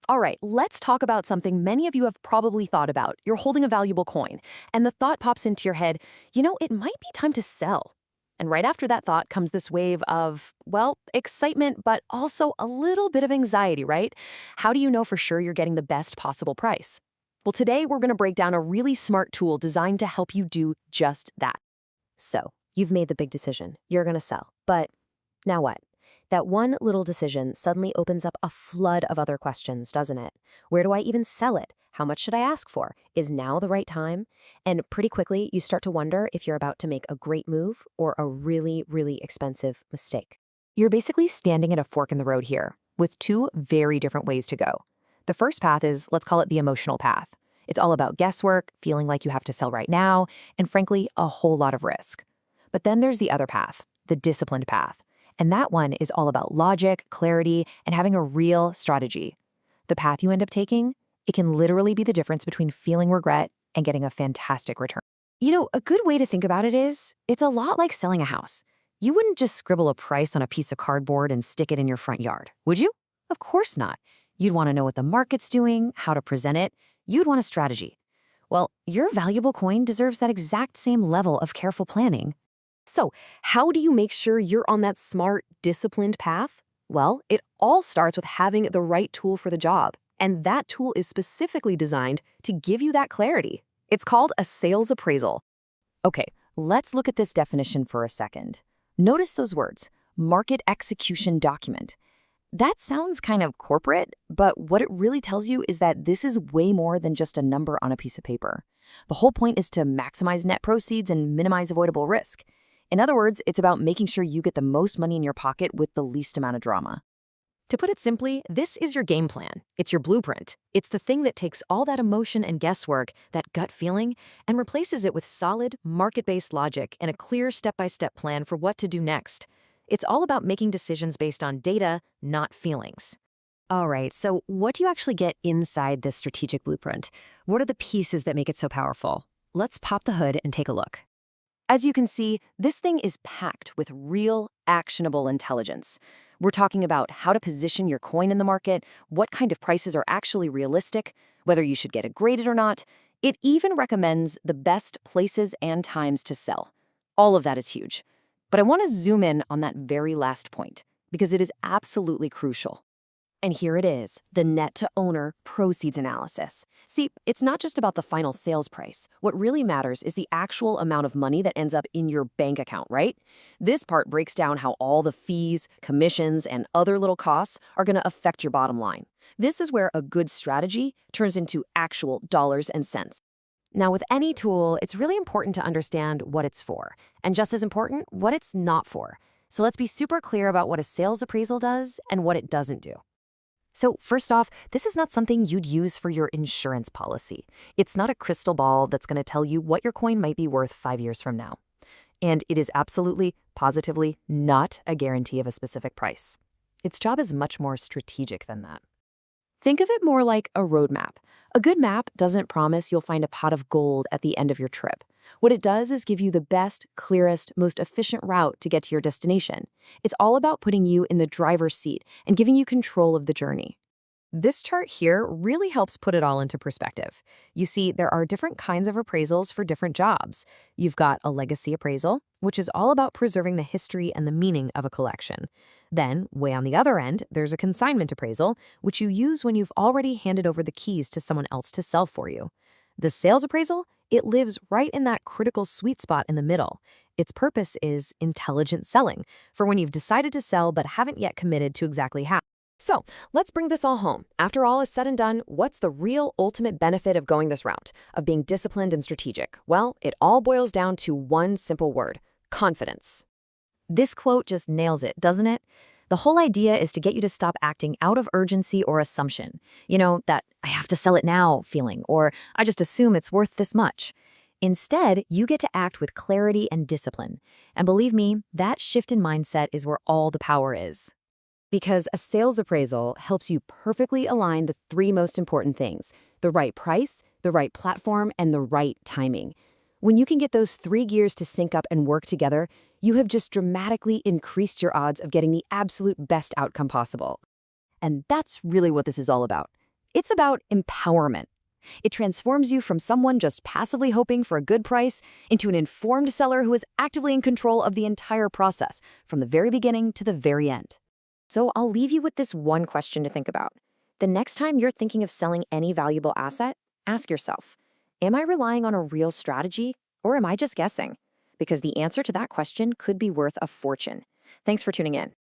All right, let's talk about something many of you have probably thought about. You're holding a valuable coin, and the thought pops into your head, it might be time to sell. And right after that thought comes this wave of, well, excitement, but also a little bit of anxiety, right? How do you know for sure you're getting the best possible price? Well, today we're going to break down a really smart tool designed to help you do just that. So, you've made the big decision. You're going to sell. But now what? That one little decision suddenly opens up a flood of other questions, doesn't it? Where do I even sell it? How much should I ask for? Is now the right time? And pretty quickly, you start to wonder if you're about to make a great move or a really, really expensive mistake. You're basically standing at a fork in the road here with two very different ways to go. The first path is, let's call it the emotional path. It's all about guesswork, feeling like you have to sell right now, and frankly, a whole lot of risk. But then there's the other path, the disciplined path. And that one is all about logic, clarity, and having a real strategy. The path you end up taking, it can literally be the difference between feeling regret and getting a fantastic return. A good way to think about it is, it's a lot like selling a house. You wouldn't just scribble a price on a piece of cardboard and stick it in your front yard, would you? Of course not. You'd want to know what the market's doing, how to present it. You'd want a strategy. Well, your valuable coin deserves that exact same level of careful planning. So, how do you make sure you're on that smart, disciplined path? Well, it all starts with having the right tool for the job. And that tool is specifically designed to give you that clarity. It's called a sales appraisal. Okay, let's look at this definition for a second. Notice those words, market execution document. That sounds kind of corporate, but what it really tells you is that this is way more than just a number on a piece of paper. The whole point is to maximize net proceeds and minimize avoidable risk. In other words, it's about making sure you get the most money in your pocket with the least amount of drama. To put it simply, this is your game plan. It's your blueprint. It's the thing that takes all that emotion and guesswork, that gut feeling, and replaces it with solid, market-based logic and a clear step-by-step plan for what to do next. It's all about making decisions based on data, not feelings. All right, so what do you actually get inside this strategic blueprint? What are the pieces that make it so powerful? Let's pop the hood and take a look. As you can see, this thing is packed with real, actionable intelligence. We're talking about how to position your coin in the market, what kind of prices are actually realistic, whether you should get it graded or not. It even recommends the best places and times to sell. All of that is huge. But I want to zoom in on that very last point, because it is absolutely crucial. And here it is, the net-to-owner proceeds analysis. See, it's not just about the final sales price. What really matters is the actual amount of money that ends up in your bank account, right? This part breaks down how all the fees, commissions, and other little costs are going to affect your bottom line. This is where a good strategy turns into actual dollars and cents. Now, with any tool, it's really important to understand what it's for, and just as important, what it's not for. So let's be super clear about what a sales appraisal does and what it doesn't do. So first off, this is not something you'd use for your insurance policy. It's not a crystal ball that's going to tell you what your coin might be worth 5 years from now. And it is absolutely, positively not a guarantee of a specific price. Its job is much more strategic than that. Think of it more like a roadmap. A good map doesn't promise you'll find a pot of gold at the end of your trip. What it does is give you the best, clearest, most efficient route to get to your destination. It's all about putting you in the driver's seat and giving you control of the journey. This chart here really helps put it all into perspective. You see, there are different kinds of appraisals for different jobs. You've got a legacy appraisal, which is all about preserving the history and the meaning of a collection. Then, way on the other end, there's a consignment appraisal, which you use when you've already handed over the keys to someone else to sell for you. The sales appraisal, it lives right in that critical sweet spot in the middle. Its purpose is intelligent selling, for when you've decided to sell but haven't yet committed to exactly how. So, let's bring this all home. After all is said and done, what's the real ultimate benefit of going this route, of being disciplined and strategic? Well, it all boils down to one simple word: confidence. This quote just nails it, doesn't it? The whole idea is to get you to stop acting out of urgency or assumption. That I have to sell it now feeling, or I just assume it's worth this much. Instead, you get to act with clarity and discipline. And believe me, that shift in mindset is where all the power is. Because a sales appraisal helps you perfectly align the three most important things: the right price, the right platform, and the right timing. When you can get those three gears to sync up and work together, you have just dramatically increased your odds of getting the absolute best outcome possible. And that's really what this is all about. It's about empowerment. It transforms you from someone just passively hoping for a good price into an informed seller who is actively in control of the entire process, from the very beginning to the very end. So I'll leave you with this one question to think about. The next time you're thinking of selling any valuable asset, ask yourself, am I relying on a real strategy or am I just guessing? Because the answer to that question could be worth a fortune. Thanks for tuning in.